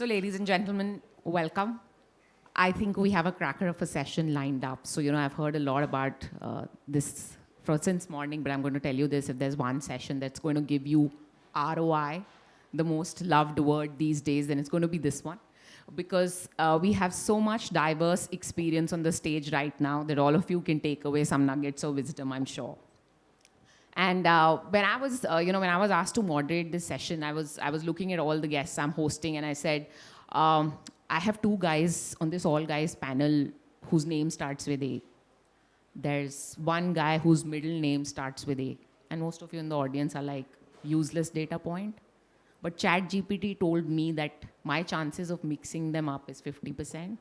So, ladies and gentlemen, welcome. I think we have a cracker of a session lined up. So, I've heard a lot about this since morning, but I'm going to tell you this. If there's one session that's going to give you ROI, the most loved word these days, then it's going to be this one. Because we have so much diverse experience on the stage right now that all of you can take away some nuggets of wisdom, I'm sure. And when I was, when I was asked to moderate this session, I was looking at all the guests I'm hosting, and I said, I have two guys on this all guys panel whose name starts with A. There's one guy whose middle name starts with A, and most of you in the audience are like, useless data point. But ChatGPT told me that my chances of mixing them up is 50%.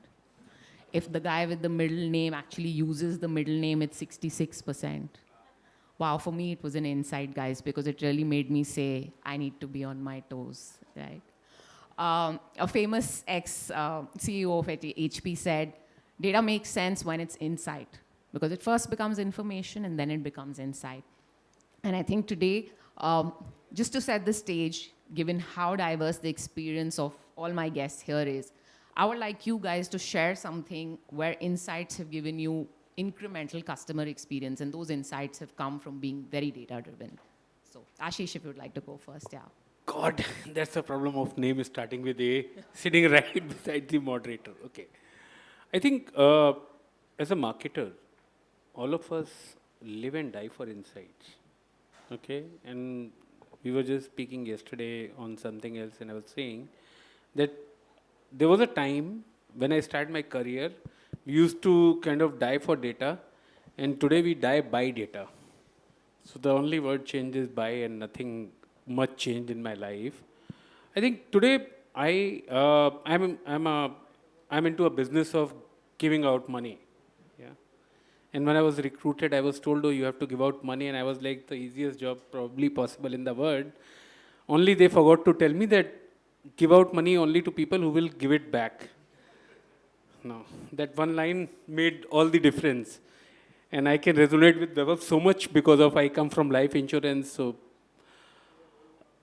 If the guy with the middle name actually uses the middle name, it's 66%. Wow, for me, it was an insight, guys, because it really made me say, I need to be on my toes, right? A famous ex-CEO of HP said, data makes sense when it's insight, because it first becomes information and then it becomes insight. And I think today, just to set the stage, given how diverse the experience of all my guests here is, I would like you guys to share something where insights have given you incremental customer experience, and those insights have come from being very data-driven. So, Ashish, if you would like to go first, yeah. God, that's the problem of name starting with A, sitting right beside the moderator. Okay. I think as a marketer, all of us live and die for insights. Okay. And we were just speaking yesterday on something else, and I was saying that there was a time when I started my career, we used to kind of die for data, and today we die by data. So the only word change is by, and nothing much changed in my life. I think today I'm into a business of giving out money. Yeah. And when I was recruited, I was told, oh, you have to give out money, and I was like, the easiest job probably possible in the world. Only they forgot to tell me that give out money only to people who will give it back. No, that one line made all the difference. And I can resonate with Vaibhav so much because of I come from life insurance. So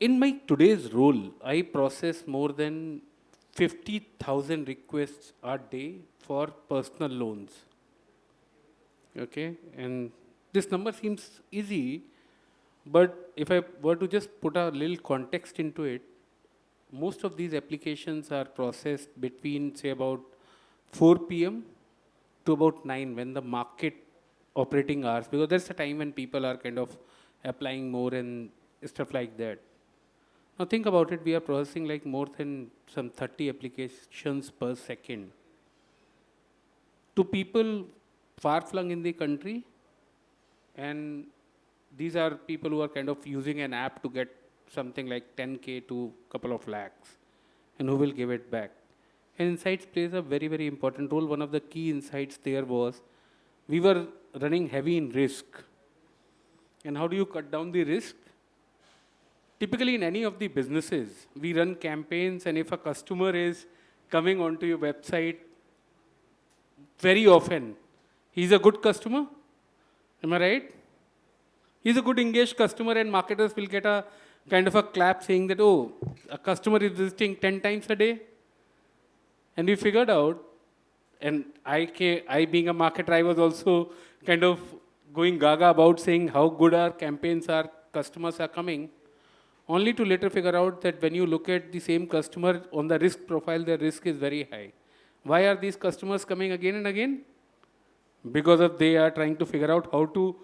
in my today's role, I process more than 50,000 requests a day for personal loans. Okay, and this number seems easy, but if I were to just put a little context into it, most of these applications are processed between, say, about 4 p.m. to about 9 when the market operating hours, because that's the time when people are kind of applying more and stuff like that. Now think about it, we are processing like more than some 30 applications per second. To people far flung in the country, and these are people who are kind of using an app to get something like 10K to couple of lakhs, and who will give it back. And insights plays a very, very important role. One of the key insights there was, we were running heavy in risk. And how do you cut down the risk? Typically in any of the businesses, we run campaigns, and if a customer is coming onto your website, very often, he's a good customer. Am I right? He's a good engaged customer, and marketers will get a kind of a clap saying that, oh, a customer is visiting 10 times a day. And we figured out, and I being a marketer, I was also kind of going gaga about saying how good our campaigns are, customers are coming, only to later figure out that when you look at the same customer on the risk profile, their risk is very high. Why are these customers coming again and again? Because of they are trying to figure out how to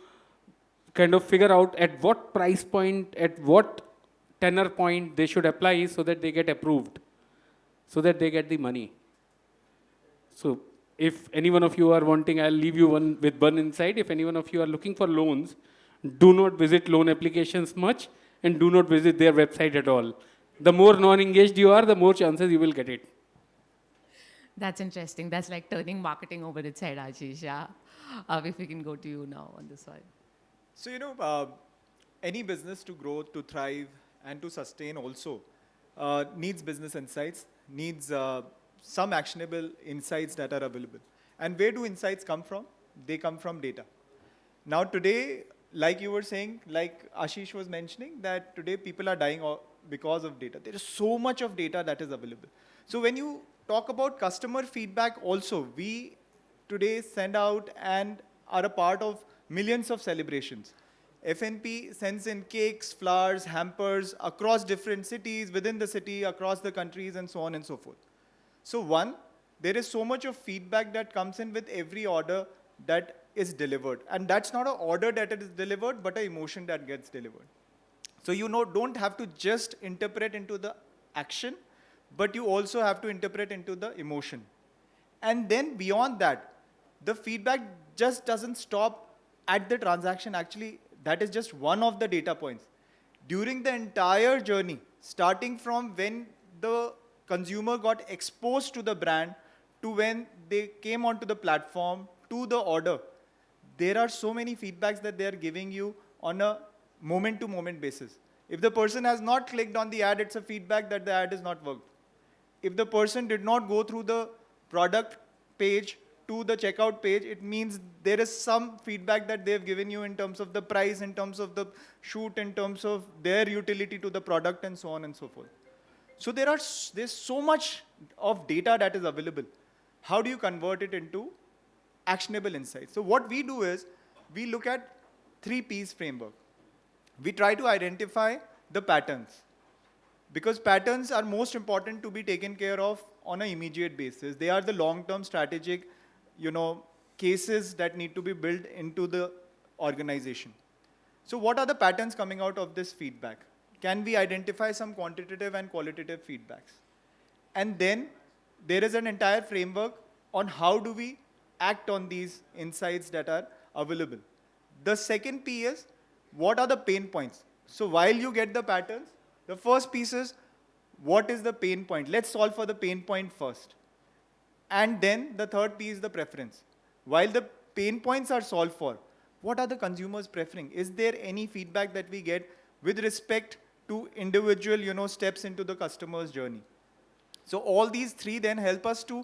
kind of figure out at what price point, at what tenor point they should apply so that they get approved, so that they get the money. So if any one of you are wanting, I'll leave you with one insight. If any one of you are looking for loans, do not visit loan applications much, and do not visit their website at all. The more non-engaged you are, the more chances you will get it. That's interesting. That's like turning marketing over its head, Ashish. Yeah. If we can go to you now on this one. So, any business to grow, to thrive, and to sustain also needs business insights, needs some actionable insights that are available. And where do insights come from? They come from data. Now today, like you were saying, like Ashish was mentioning, that today people are dying because of data. There is so much of data that is available. So when you talk about customer feedback also, we today send out and are a part of millions of celebrations. FNP sends in cakes, flowers, hampers across different cities, within the city, across the countries, and so on and so forth. So one, there is so much of feedback that comes in with every order that is delivered. And that's not an order that is delivered, but an emotion that gets delivered. So you know, don't have to just interpret into the action, but you also have to interpret into the emotion. And then beyond that, the feedback just doesn't stop at the transaction. Actually, that is just one of the data points. During the entire journey, starting from when the consumer got exposed to the brand to when they came onto the platform to the order, there are so many feedbacks that they are giving you on a moment-to-moment basis. If the person has not clicked on the ad, it's a feedback that the ad is not worked. If the person did not go through the product page to the checkout page, it means there is some feedback that they've given you in terms of the price, in terms of the shoot, in terms of their utility to the product, and so on and so forth. So there's so much of data that is available. How do you convert it into actionable insights? So what we do is we look at 3 P's framework. We try to identify the patterns, because patterns are most important to be taken care of on an immediate basis. They are the long-term strategic, cases that need to be built into the organization. So what are the patterns coming out of this feedback? Can we identify some quantitative and qualitative feedbacks? And then there is an entire framework on how do we act on these insights that are available. The second P is, what are the pain points? So while you get the patterns, the first piece is, what is the pain point? Let's solve for the pain point first. And then the third P is the preference. While the pain points are solved for, what are the consumers preferring? Is there any feedback that we get with respect to individual, steps into the customer's journey? So all these three then help us to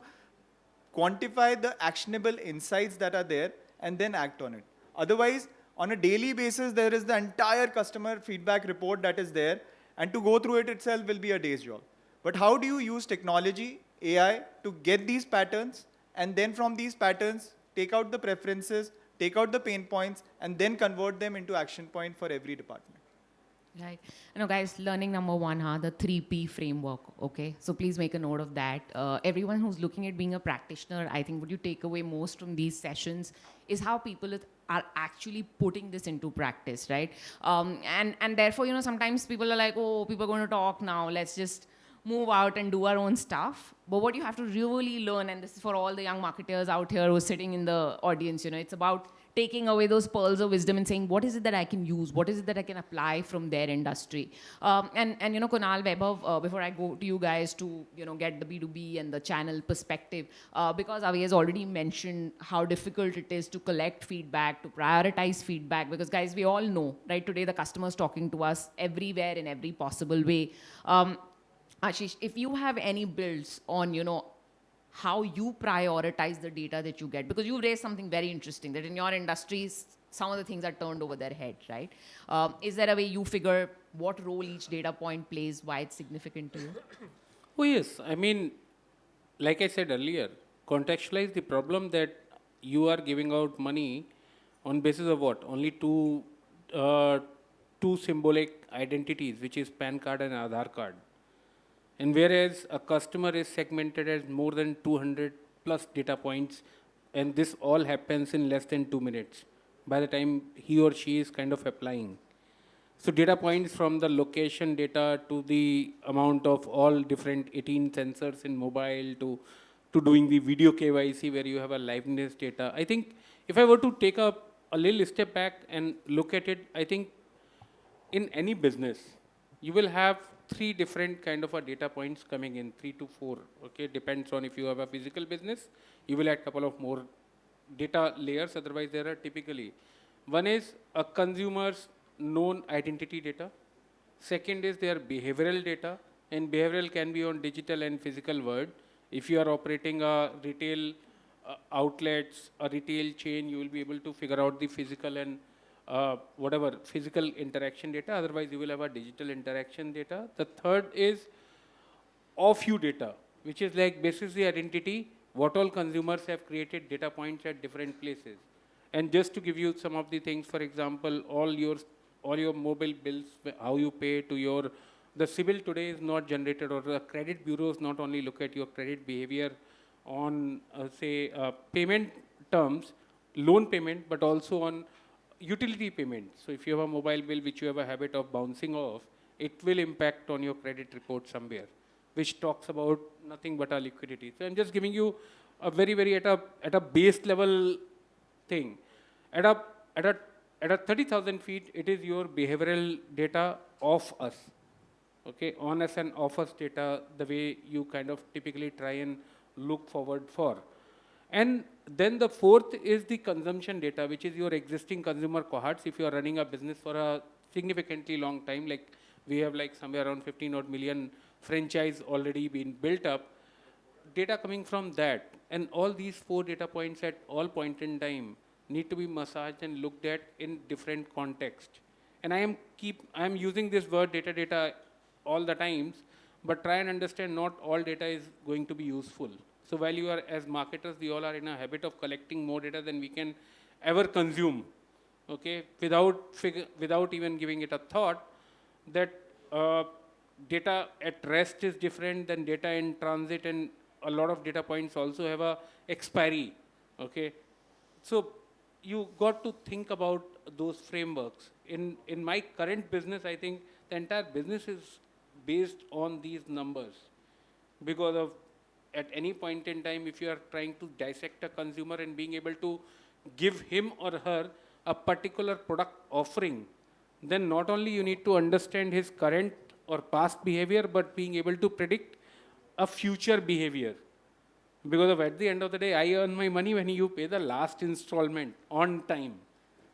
quantify the actionable insights that are there and then act on it. Otherwise, on a daily basis, there is the entire customer feedback report that is there, and to go through it itself will be a day's job. But how do you use technology, AI, to get these patterns, and then from these patterns, take out the preferences, take out the pain points, and then convert them into action point for every department? Right. Guys, learning number one, the 3P framework, okay? So please make a note of that. Everyone who's looking at being a practitioner, I think what you take away most from these sessions is how people are actually putting this into practice, right? And therefore, sometimes people are like, oh, people are going to talk now, let's just move out and do our own stuff. But what you have to really learn, and this is for all the young marketers out here who are sitting in the audience, it's about taking away those pearls of wisdom and saying, what is it that I can use? What is it that I can apply from their industry? And Kunal, Vaibhav, before I go to you guys to, get the B2B and the channel perspective, because Avi has already mentioned how difficult it is to collect feedback, to prioritize feedback, because guys, we all know, right? Today, the customer's talking to us everywhere in every possible way. Ashish, if you have any builds on, how you prioritize the data that you get, because you raised something very interesting, that in your industries, some of the things are turned over their head, right? Is there a way you figure what role each data point plays, why it's significant to you? Oh, yes. I mean, like I said earlier, contextualize the problem that you are giving out money on basis of what? Only two symbolic identities, which is PAN card and Aadhaar card. And whereas a customer is segmented as more than 200 plus data points, and this all happens in less than 2 minutes by the time he or she is kind of applying. So data points from the location data to the amount of all different 18 sensors in mobile to doing the video KYC where you have a liveness data. I think if I were to take a little step back and look at it, I think in any business, you will have 3 different kind of a data points coming in, 3 to 4, okay? Depends on if you have a physical business, you will add a couple of more data layers, otherwise there are typically. One is a consumer's known identity data. Second is their behavioral data, and behavioral can be on digital and physical world. If you are operating a retail outlets, a retail chain, you will be able to figure out the physical and whatever physical interaction data, otherwise you will have a digital interaction data. The third is of you data. which is like basically identity, what all consumers have created data points at different places. And just to give you some of the things, for example, all your mobile bills, how you pay to your, the CIBIL today is not generated, or the credit bureaus not only look at your credit behavior on, say, payment terms, loan payment, but also on utility payment. So if you have a mobile bill which you have a habit of bouncing off, it will impact on your credit report somewhere, which talks about nothing but our liquidity. So I'm just giving you a very at a base level thing. At a at a at a 30,000 feet, it is your behavioral data of us. Okay, on us and off us data, the way you kind of typically try and look forward for. And then the fourth is the consumption data, which is your existing consumer cohorts. If you are running a business for a significantly long time, like we have like somewhere around 15 odd million franchise already been built up, data coming from that, and all these four data points at all point in time need to be massaged and looked at in different context. And I am using this word data all the times, but try and understand not all data is going to be useful. So while you are, as marketers, we all are in a habit of collecting more data than we can ever consume, okay, without even giving it a thought, that data at rest is different than data in transit, and a lot of data points also have a expiry, okay. So you got to think about those frameworks. In my current business, I think the entire business is based on these numbers, because of at any point in time, if you are trying to dissect a consumer and being able to give him or her a particular product offering, then not only you need to understand his current or past behavior, but being able to predict a future behavior. Because of at the end of the day, I earn my money when you pay the last installment on time,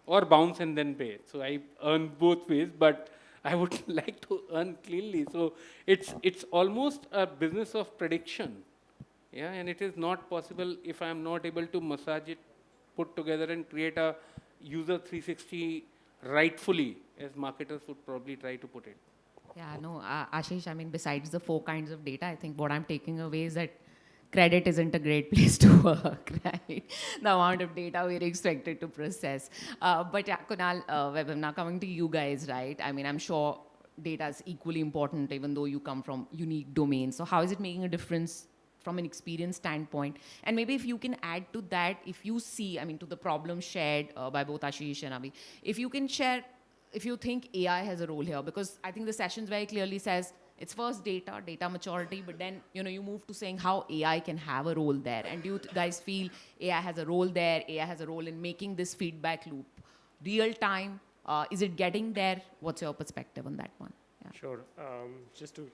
or bounce and then pay. So I earn both ways, but I would like to earn cleanly. So it's almost a business of prediction. Yeah, and it is not possible if I am not able to massage it, put together and create a user 360 rightfully, as marketers would probably try to put it. Yeah, no, Ashish, I mean, besides the four kinds of data, I think what I'm taking away is that credit isn't a great place to work, right? The amount of data we're expected to process. But yeah, Kunal, Vibhav, now coming to you guys, right? I mean, I'm sure data is equally important, even though you come from unique domains. So how is it making a difference from an experience standpoint? And maybe if you can add to that, if you see, I mean, to the problem shared by both Ashish and Avi, if you can share, if you think AI has a role here, because I think the sessions very clearly says it's first data maturity, but then you move to saying how AI can have a role there. And do you guys feel AI has a role there? AI has a role in making this feedback loop real time? Is it getting there? What's your perspective on that one? Yeah. Sure. Just to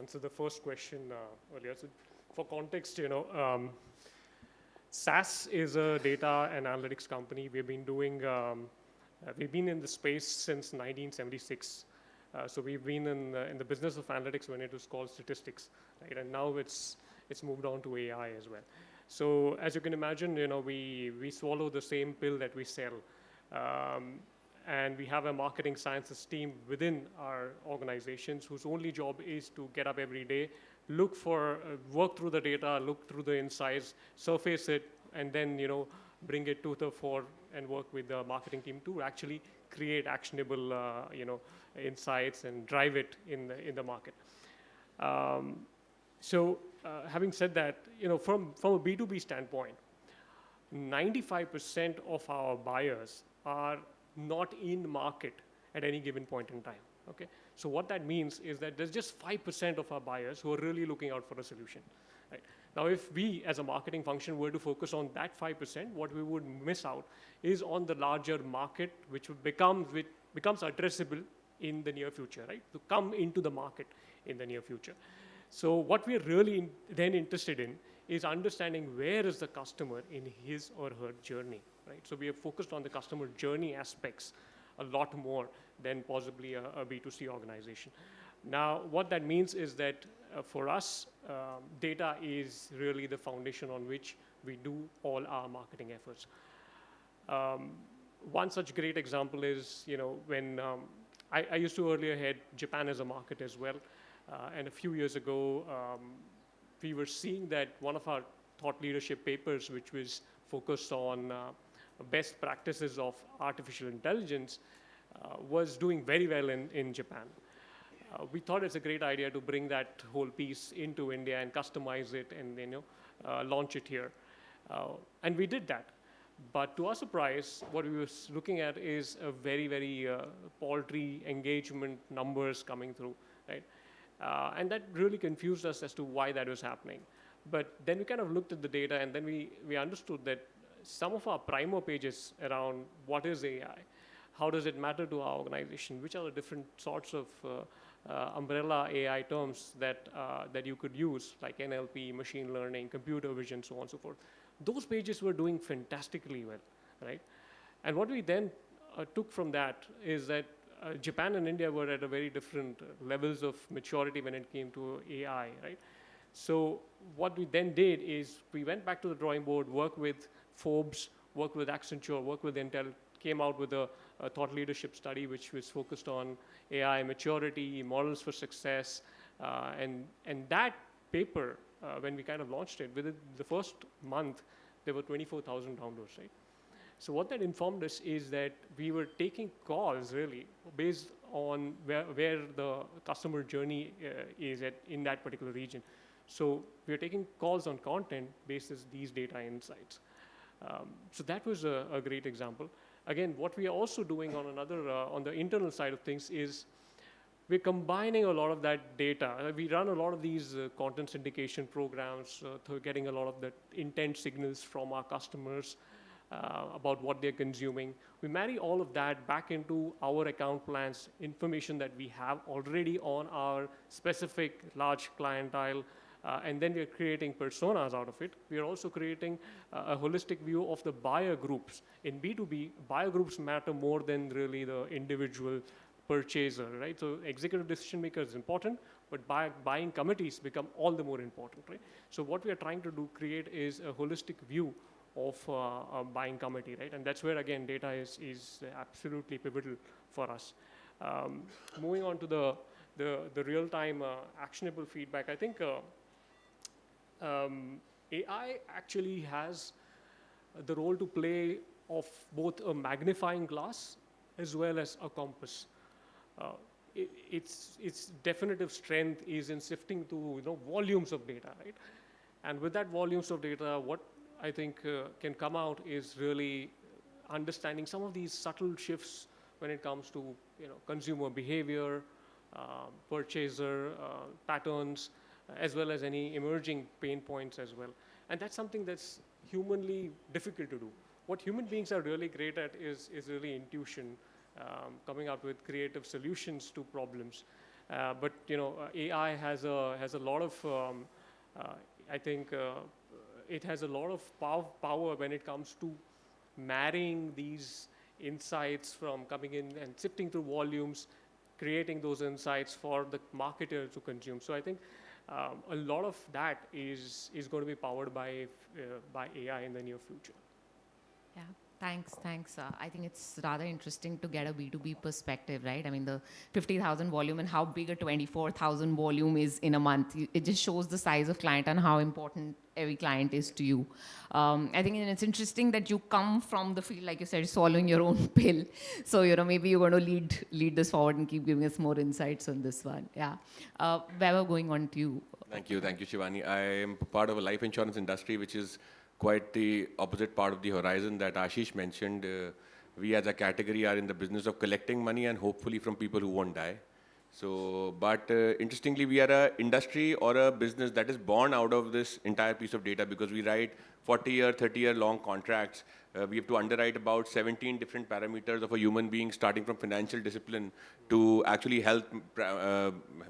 answer the first question earlier. So for context, SAS is a data and analytics company. We've been doing. We've been in the space since 1976. So we've been in the business of analytics when it was called statistics, right? And now it's moved on to AI as well. So as you can imagine, we swallow the same pill that we sell, and we have a marketing sciences team within our organizations whose only job is to get up every day, look for, work through the data, look through the insights, surface it, and then bring it to the fore and work with the marketing team to actually create actionable, insights and drive it in the market. So having said that, from a B2B standpoint, 95% of our buyers are not in market at any given point in time. Okay, so what that means is that there's just 5% of our buyers who are really looking out for a solution. Right? Now, if we as a marketing function were to focus on that 5%, what we would miss out is on the larger market, which becomes addressable in the near future, right? To come into the market in the near future. So what we're really then interested in is understanding where is the customer in his or her journey, right? So we are focused on the customer journey aspects a lot more than possibly a B2C organization. Now, what that means is that for us, data is really the foundation on which we do all our marketing efforts. One such great example is, when I used to earlier head Japan as a market as well, and a few years ago, we were seeing that one of our thought leadership papers, which was focused on best practices of artificial intelligence, was doing very well in Japan. We thought it's a great idea to bring that whole piece into India and customize it and launch it here. And we did that. But to our surprise, what we were looking at is a very, very paltry engagement numbers coming through, right? And that really confused us as to why that was happening. But then we kind of looked at the data, and then we understood that some of our primer pages around what is AI, how does it matter to our organization, which are the different sorts of umbrella AI terms that you could use, like NLP, machine learning, computer vision, so on and so forth. Those pages were doing fantastically well, right? And what we then took from that is that Japan and India were at a very different levels of maturity when it came to AI, right? So what we then did is we went back to the drawing board, worked with Forbes, worked with Accenture, worked with Intel, came out with a thought leadership study which was focused on AI maturity, models for success, and that paper, when we kind of launched it, within the first month, there were 24,000 downloads, right? So what that informed us is that we were taking calls really based on where the customer journey is in that particular region. So we are taking calls on content based on these data insights. So that was a great example. Again, what we are also doing on on the internal side of things is we're combining a lot of that data. We run a lot of these content syndication programs, getting a lot of the intent signals from our customers about what they're consuming. We marry all of that back into our account plans, information that we have already on our specific large clientele, and then we're creating personas out of it. We are also creating a holistic view of the buyer groups. In B2B, buyer groups matter more than really the individual purchaser, right? So executive decision maker is important, but buying committees become all the more important, right? So what we are trying to create is a holistic view of a buying committee, right? And that's where, again, data is absolutely pivotal for us. Moving on to the real-time actionable feedback, I think AI actually has the role to play of both a magnifying glass as well as a compass. Its definitive strength is in sifting through volumes of data, right? And with that volumes of data, what I think can come out is really understanding some of these subtle shifts when it comes to consumer behavior, purchaser patterns, as well as any emerging pain points as well. And that's something that's humanly difficult to do. What human beings are really great at is really intuition, coming up with creative solutions to problems. But AI has a lot of, I think, it has a lot of power when it comes to marrying these insights from coming in and sifting through volumes, creating those insights for the marketer to consume. So I think a lot of that is going to be powered by AI in the near future. Yeah, thanks. I think it's rather interesting to get a B2B perspective, right? I mean, the 50,000 volume and how big a 24,000 volume is in a month. It just shows the size of client and how important every client is to you. I think it's interesting that you come from the field, like you said, swallowing your own pill. So, maybe you're going to lead this forward and keep giving us more insights on this one. Yeah. Weber, going on to you. Thank you, Shivani. I am part of a life insurance industry, which is quite the opposite part of the horizon that Ashish mentioned. We as a category are in the business of collecting money and hopefully from people who won't die. So, but interestingly, we are an industry or a business that is born out of this entire piece of data because we write 40-year, 30-year long contracts. We have to underwrite about 17 different parameters of a human being, starting from financial discipline to actually health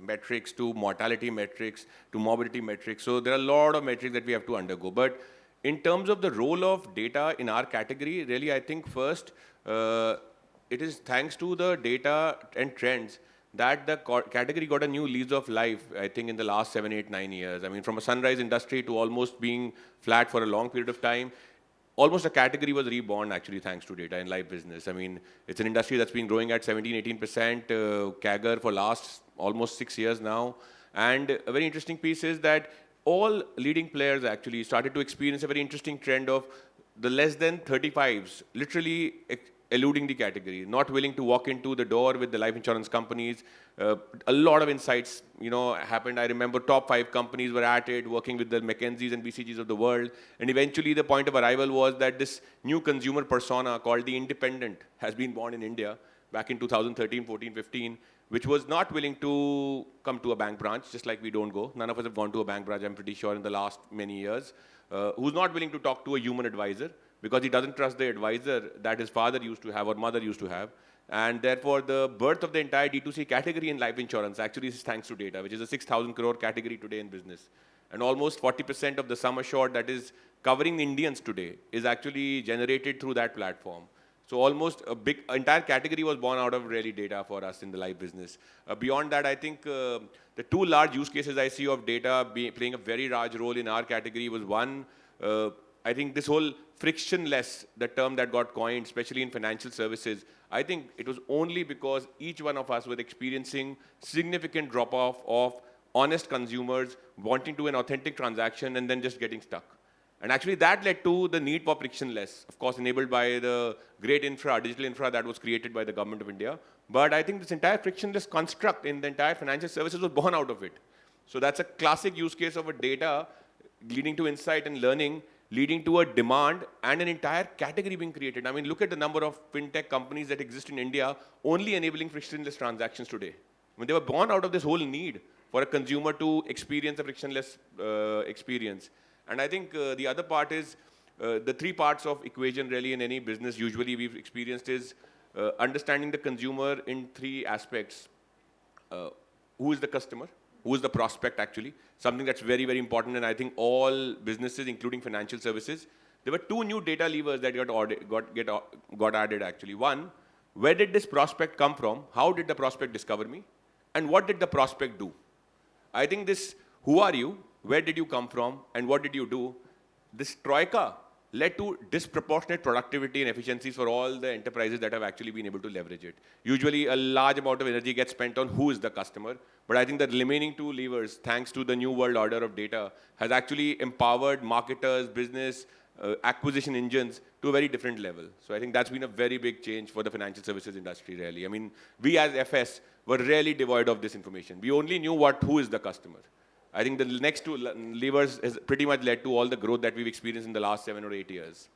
metrics, to mortality metrics, to morbidity metrics. So there are a lot of metrics that we have to undergo. But in terms of the role of data in our category, really, I think first, it is thanks to the data and trends that the category got a new lease of life, I think, in the last 7, 8, 9 years. I mean, from a sunrise industry to almost being flat for a long period of time, almost a category was reborn, actually, thanks to data in live business. I mean, it's an industry that's been growing at 17, 18% CAGR for last almost 6 years now. And a very interesting piece is that all leading players actually started to experience a very interesting trend of the less than 35s literally eluding the category, not willing to walk into the door with the life insurance companies. A lot of insights, happened. I remember top 5 companies were at it, working with the McKinseys and BCGs of the world. And eventually the point of arrival was that this new consumer persona called the independent has been born in India back in 2013, 14, 15, which was not willing to come to a bank branch, just like we don't go. None of us have gone to a bank branch, I'm pretty sure, in the last many years. Who's not willing to talk to a human advisor because he doesn't trust the advisor that his father used to have or mother used to have. And therefore, the birth of the entire D2C category in life insurance actually is thanks to data, which is a 6,000 crore category today in business. And almost 40% of the sum assured that is covering Indians today is actually generated through that platform. So almost a big entire category was born out of really data for us in the live business. Beyond that, I think the 2 large use cases I see of data playing a very large role in our category was one, I think this whole frictionless, the term that got coined, especially in financial services, I think it was only because each one of us were experiencing significant drop-off of honest consumers wanting to do an authentic transaction and then just getting stuck. And actually that led to the need for frictionless, of course enabled by the great digital infra that was created by the government of India. But I think this entire frictionless construct in the entire financial services was born out of it. So that's a classic use case of a data leading to insight and learning, leading to a demand and an entire category being created. I mean, look at the number of fintech companies that exist in India only enabling frictionless transactions today. I mean, they were born out of this whole need for a consumer to experience a frictionless experience. And I think the other part is the 3 parts of equation really in any business usually we've experienced is understanding the consumer in 3 aspects. Who is the customer? Who is the prospect actually? Something that's very, very important. And I think all businesses, including financial services, there were 2 new data levers that got added actually. One, where did this prospect come from? How did the prospect discover me? And what did the prospect do? I think this, who are you? Where did you come from? And what did you do? This troika led to disproportionate productivity and efficiencies for all the enterprises that have actually been able to leverage it. Usually a large amount of energy gets spent on who is the customer, but I think the remaining 2 levers, thanks to the new world order of data, has actually empowered marketers, business, acquisition engines to a very different level. So I think that's been a very big change for the financial services industry really. I mean, we as FS were really devoid of this information. We only knew who is the customer. I think the next 2 levers has pretty much led to all the growth that we've experienced in the last 7 or 8 years.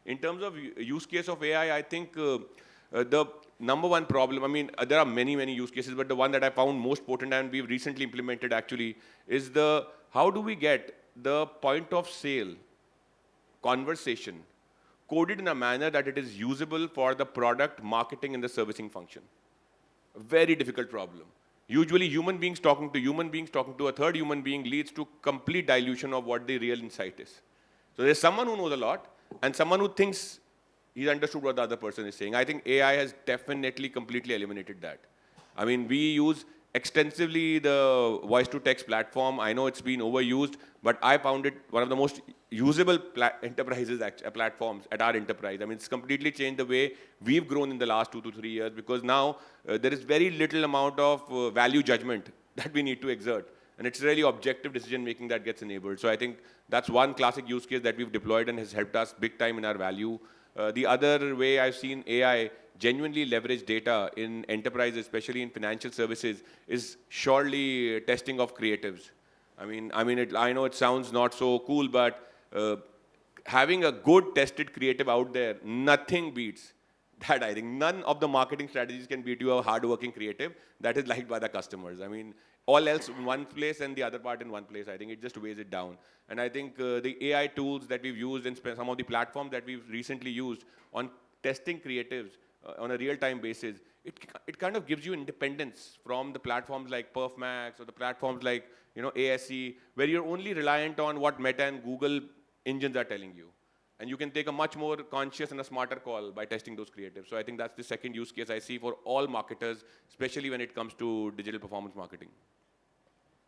In terms of use case of AI, I think the number one problem, I mean, there are many, many use cases, but the one that I found most potent and we've recently implemented actually is how do we get the point of sale conversation coded in a manner that it is usable for the product marketing and the servicing function. A very difficult problem. Usually human beings talking to a third human being leads to complete dilution of what the real insight is. So there's someone who knows a lot and someone who thinks he's understood what the other person is saying. I think AI has definitely completely eliminated that. I mean, we use extensively the voice to text platform. I know it's been overused, but I found it one of the most usable platforms at our enterprise. I mean, it's completely changed the way we've grown in the last 2 to 3 years because now there is very little amount of value judgment that we need to exert. And it's really objective decision making that gets enabled. So I think that's one classic use case that we've deployed and has helped us big time in our value. The other way I've seen AI genuinely leverage data in enterprises, especially in financial services, is surely testing of creatives. I know it sounds not so cool, but having a good tested creative out there, nothing beats that. I think none of the marketing strategies can beat you a hardworking creative that is liked by the customers. I mean, all else in one place and the other part in one place. I think it just weighs it down. And I think the AI tools that we've used and some of the platforms that we've recently used on testing creatives on a real-time basis, it kind of gives you independence from the platforms like Perfmax or the platforms like ASE, where you're only reliant on what Meta and Google engines are telling you. And you can take a much more conscious and a smarter call by testing those creatives. So I think that's the second use case I see for all marketers, especially when it comes to digital performance marketing.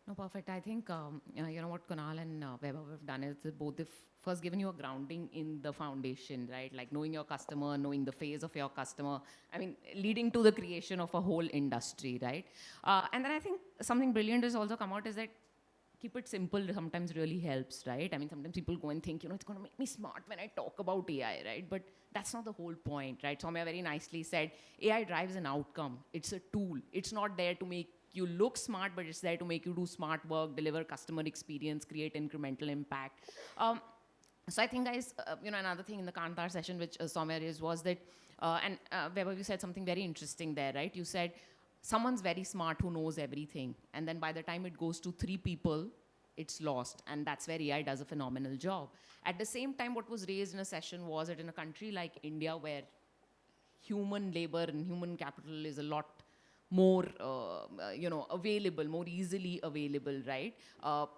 No, perfect. I think, what Kunal and Vaibhav have done is both have first given you a grounding in the foundation, right? Like knowing your customer, knowing the phase of your customer. I mean, leading to the creation of a whole industry, right? And then I think something brilliant has also come out is that keep it simple sometimes really helps, right? I mean, sometimes people go and think, it's going to make me smart when I talk about AI, right? But that's not the whole point, right? Soumya very nicely said, AI drives an outcome. It's a tool. It's not there to make you look smart, but it's there to make you do smart work, deliver customer experience, create incremental impact. So I think, guys, another thing in the Kantar session, which Soumya raised, was that, Vaibhav, you said something very interesting there, right? You said, someone's very smart who knows everything. And then by the time it goes to 3 people, it's lost. And that's where AI does a phenomenal job. At the same time, what was raised in a session was that in a country like India, where human labor and human capital is a lot more, available, more easily available, right?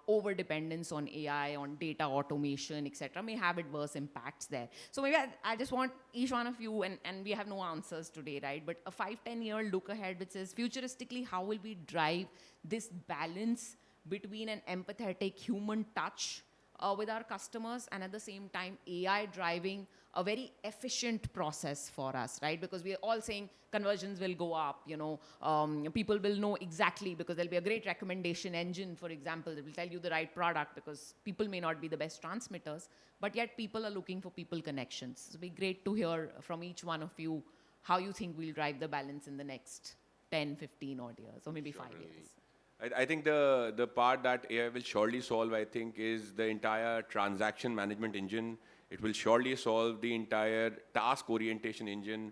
Over dependence on AI, on data automation, etc., may have adverse impacts there. So maybe I just want each one of you, and we have no answers today, right? But a 5-10 year look ahead, which says futuristically, how will we drive this balance between an empathetic human touch with our customers, and at the same time AI driving a very efficient process for us, right? Because we are all saying conversions will go up, people will know exactly, because there'll be a great recommendation engine, for example, that will tell you the right product, because people may not be the best transmitters, but yet people are looking for people connections. It'll be great to hear from each one of you how you think we'll drive the balance in the next 10, 15 odd years, or maybe 5 years. I think the part that AI will surely solve, I think, is the entire transaction management engine. It will surely solve the entire task orientation engine.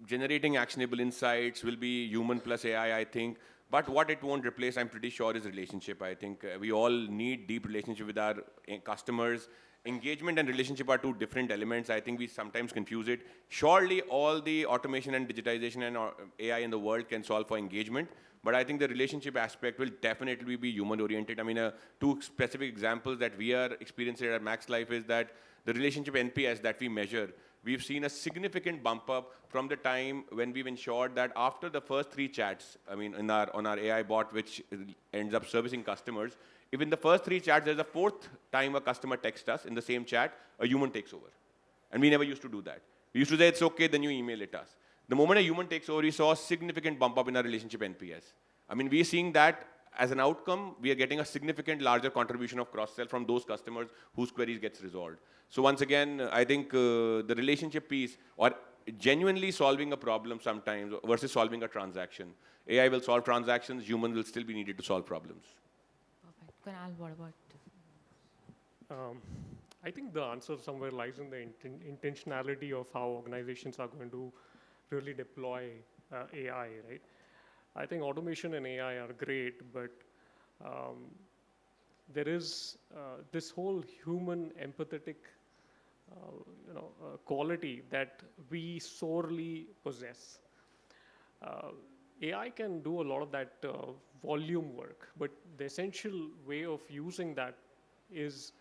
Generating actionable insights will be human plus AI, I think. But what it won't replace, I'm pretty sure, is relationship. I think we all need deep relationship with our customers. Engagement and relationship are two different elements. I think we sometimes confuse it. Surely all the automation and digitization and AI in the world can solve for engagement. But I think the relationship aspect will definitely be human-oriented. I mean, 2 specific examples that we are experiencing at Max Life is that the relationship NPS that we measure, we've seen a significant bump up from the time when we've ensured that after the first 3 chats, I mean, on our AI bot, which ends up servicing customers, if in the first 3 chats, there's a 4th time a customer texts us in the same chat, a human takes over. And we never used to do that. We used to say, it's okay, then you email it us. The moment a human takes over, we saw a significant bump up in our relationship NPS. I mean, we are seeing that as an outcome, we are getting a significant larger contribution of cross-sell from those customers whose queries gets resolved. So once again, I think the relationship piece, or genuinely solving a problem sometimes versus solving a transaction. AI will solve transactions, humans will still be needed to solve problems. Perfect. Kunal, what about? I think the answer somewhere lies in the intentionality of how organizations are going to really deploy AI, right? I think automation and AI are great, but there is this whole human empathetic quality that we sorely possess. AI can do a lot of that volume work, but the essential way of using that is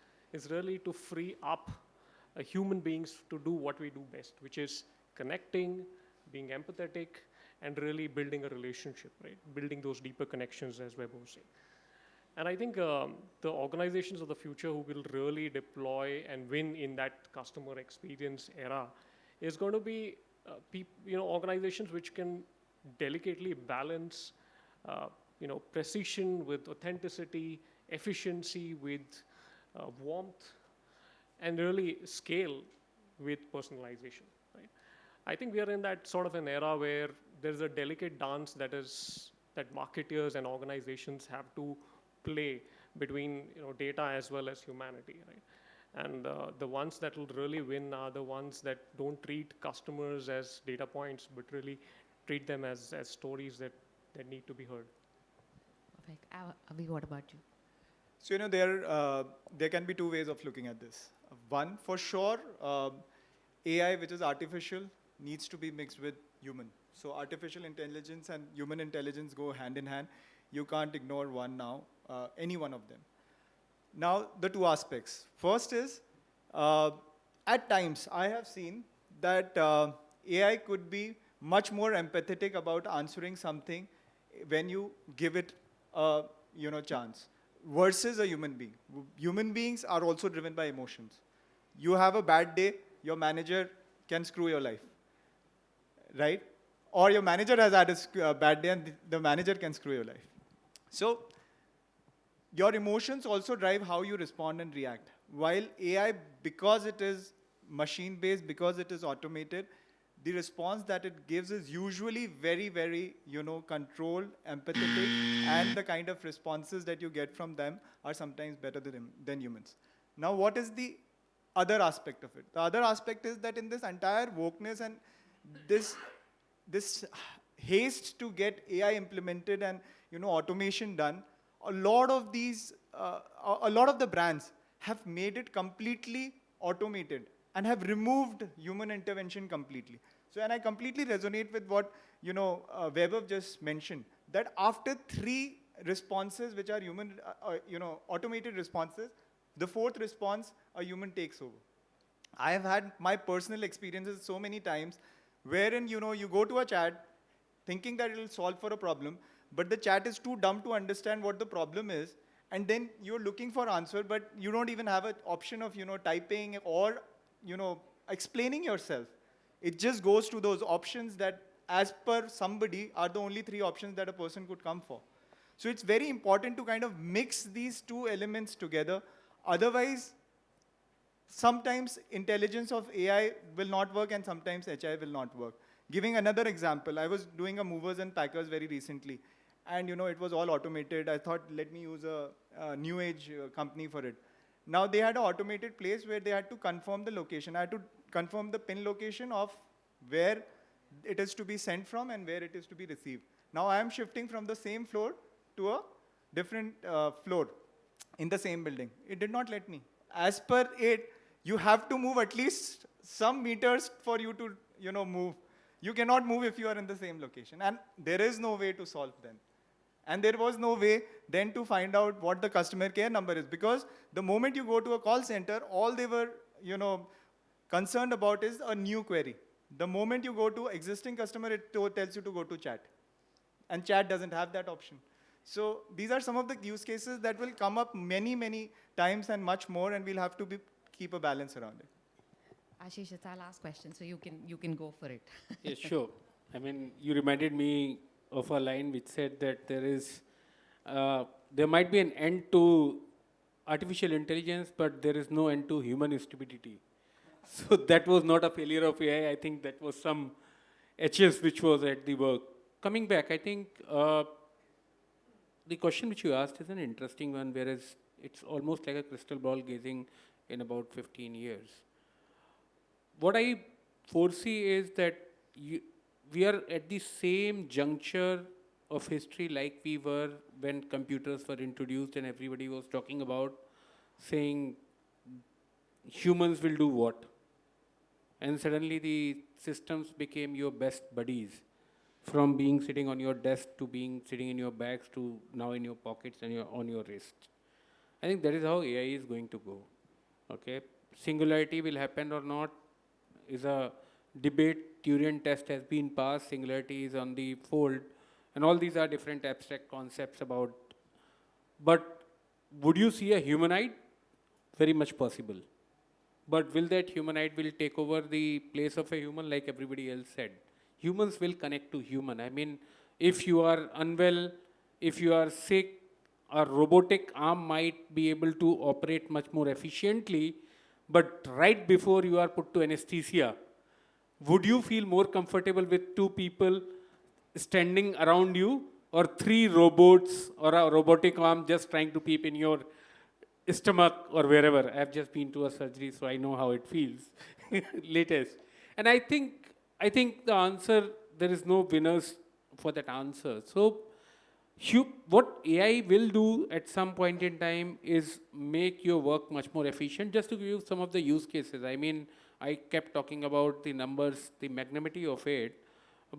really to free up human beings to do what we do best, which is connecting, being empathetic, and really building a relationship, right? Building those deeper connections, as Vaibhav was saying. And I think the organizations of the future who will really deploy and win in that customer experience era is going to be organizations which can delicately balance precision with authenticity, efficiency with warmth, and really scale with personalization. Right? I think we are in that sort of an era where there's a delicate dance that marketers and organizations have to play between data as well as humanity, right? And the ones that will really win are the ones that don't treat customers as data points, but really treat them as stories that need to be heard. Perfect. Avi, what about you? So there can be 2 ways of looking at this. One, for sure, AI, which is artificial, needs to be mixed with human. So artificial intelligence and human intelligence go hand in hand. You can't ignore one now, any one of them. Now, the 2 aspects. First is, at times, I have seen that AI could be much more empathetic about answering something when you give it a chance, versus a human being. Human beings are also driven by emotions. You have a bad day, your manager can screw your life, right? Or your manager has had a bad day and the manager can screw your life. So your emotions also drive how you respond and react. While AI, because it is machine-based, because it is automated, the response that it gives is usually very, very, controlled, empathetic, and the kind of responses that you get from them are sometimes better than humans. Now, what is the other aspect of it? The other aspect is that in this entire wokeness and this this haste to get AI implemented and automation done, a lot of these, a lot of the brands have made it completely automated and have removed human intervention completely. So, and I completely resonate with what Vaibhav just mentioned, that after 3 responses, which are human, automated responses, the 4th response, a human takes over. I have had my personal experiences so many times wherein you go to a chat thinking that it will solve for a problem, but the chat is too dumb to understand what the problem is, and then you're looking for answer, but you don't even have an option of typing or explaining yourself. It just goes to those options that, as per somebody, are the only 3 options that a person could come for. So it's very important to kind of mix these 2 elements together. Otherwise, sometimes intelligence of AI will not work and sometimes HI will not work. Giving another example, I was doing a movers and packers very recently, and it was all automated. I thought, let me use a new age company for it. Now they had an automated place where they had to confirm the location. I had to confirm the pin location of where it is to be sent from and where it is to be received. Now I am shifting from the same floor to a different floor in the same building. It did not let me. As per it, you have to move at least some meters for you to move. You cannot move if you are in the same location. And there is no way to solve then. And there was no way then to find out what the customer care number is. Because the moment you go to a call center, all they were concerned about is a new query. The moment you go to existing customer, it tells you to go to chat. And chat doesn't have that option. So these are some of the use cases that will come up many, many times and much more, and we'll have to keep a balance around it. Ashish, it's our last question, so you can go for it. Yes, sure. I mean, you reminded me of a line which said that there might be an end to artificial intelligence, but there is no end to human stupidity. So that was not a failure of AI. I think that was some HS which was at the work. Coming back, I think the question which you asked is an interesting one, whereas it's almost like a crystal ball gazing in about 15 years. What I foresee is that we are at the same juncture of history like we were when computers were introduced and everybody was talking about saying humans will do what? And suddenly the systems became your best buddies, from being sitting on your desk to being sitting in your bags to now in your pockets and on your wrist. I think that is how AI is going to go. Okay, singularity will happen or not is a debate. Turing test has been passed. Singularity is on the fold, and all these are different abstract concepts about. But would you see a humanoid? Very much possible. But will that humanoid will take over the place of a human, like everybody else said? Humans will connect to human. I mean, if you are unwell, if you are sick, a robotic arm might be able to operate much more efficiently, but right before you are put to anesthesia, would you feel more comfortable with 2 people standing around you or 3 robots or a robotic arm just trying to peep in your stomach or wherever? I've just been to a surgery, so I know how it feels. Latest. And I think the answer, there is no winners for that answer. So what AI will do at some point in time is make your work much more efficient. Just to give you some of the use cases, I mean, I kept talking about the numbers, the magnanimity of it,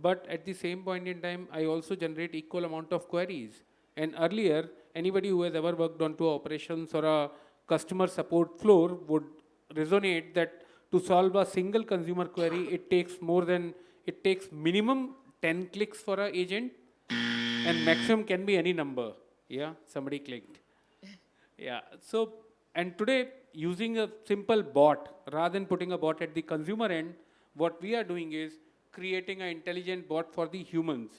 but at the same point in time, I also generate equal amount of queries. And earlier, anybody who has ever worked on 2 operations or a customer support floor would resonate that to solve a single consumer query, it takes minimum 10 clicks for an agent, and maximum can be any number. Yeah, somebody clicked. Yeah, so, and today, using a simple bot, rather than putting a bot at the consumer end, what we are doing is creating an intelligent bot for the humans,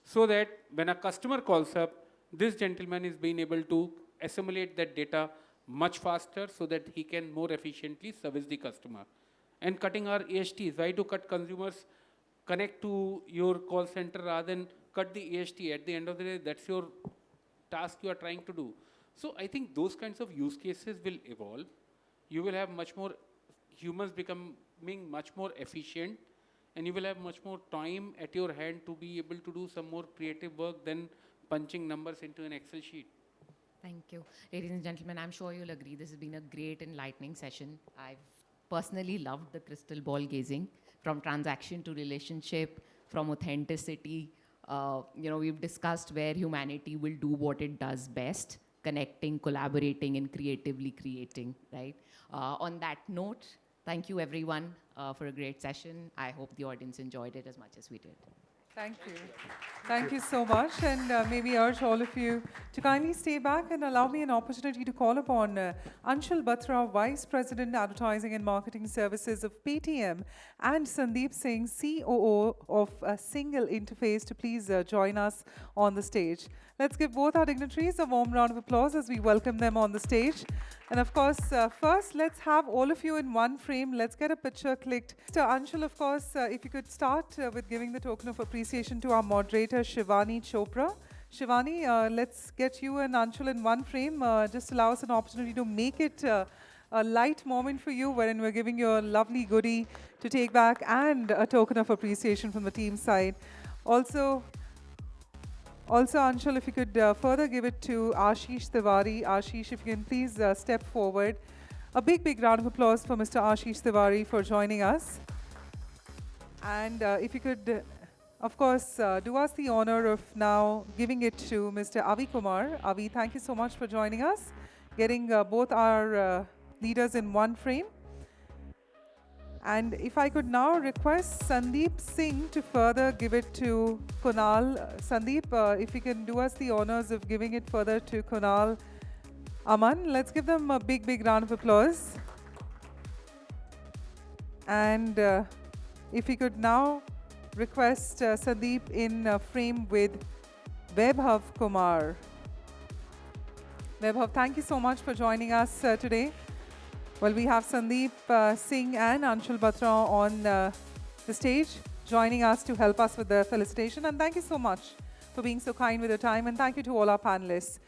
so that when a customer calls up, this gentleman is being able to assimilate that data much faster so that he can more efficiently service the customer. And cutting our ASTs, why to cut consumers connect to your call center rather than cut the AST? At the end of the day, that's your task you are trying to do. So I think those kinds of use cases will evolve. You will have much more humans becoming much more efficient, and you will have much more time at your hand to be able to do some more creative work than punching numbers into an Excel sheet. Thank you. Ladies and gentlemen, I'm sure you'll agree this has been a great enlightening session. I've personally loved the crystal ball gazing, from transaction to relationship, from authenticity. We've discussed where humanity will do what it does best, connecting, collaborating, and creatively creating, right? On that note, thank you everyone for a great session. I hope the audience enjoyed it as much as we did. Thank you. Thank you so much. And maybe urge all of you to kindly stay back and allow me an opportunity to call upon Anshul Batra, Vice President, Advertising and Marketing Services of Paytm, and Sandeep Singh, COO of Single Interface, to please join us on the stage. Let's give both our dignitaries a warm round of applause as we welcome them on the stage. And of course, first, let's have all of you in one frame. Let's get a picture clicked. Mr. Anshul, of course, if you could start with giving the token of appreciation to our moderator, Shivani Chopra. Shivani, let's get you and Anshul in one frame. Just allow us an opportunity to make it a light moment for you, wherein we're giving you a lovely goodie to take back and a token of appreciation from the team side. Also, Anshul, if you could further give it to Ashish Tiwari. Ashish, if you can please step forward. A big round of applause for Mr. Ashish Tiwari for joining us. And if you could, of course, do us the honor of now giving it to Mr. Avi Kumar. Avi, thank you so much for joining us, getting both our leaders in one frame. And if I could now request Sandeep Singh to further give it to Kunal. Sandeep, if you can do us the honors of giving it further to Kunal Aman. Let's give them a big round of applause. And if we could now request Sandeep in a frame with Vaibhav Kumar. Vaibhav, thank you so much for joining us today. Well, we have Sandeep Singh and Anshul Batra on the stage, joining us to help us with the felicitation. And thank you so much for being so kind with your time. And thank you to all our panelists.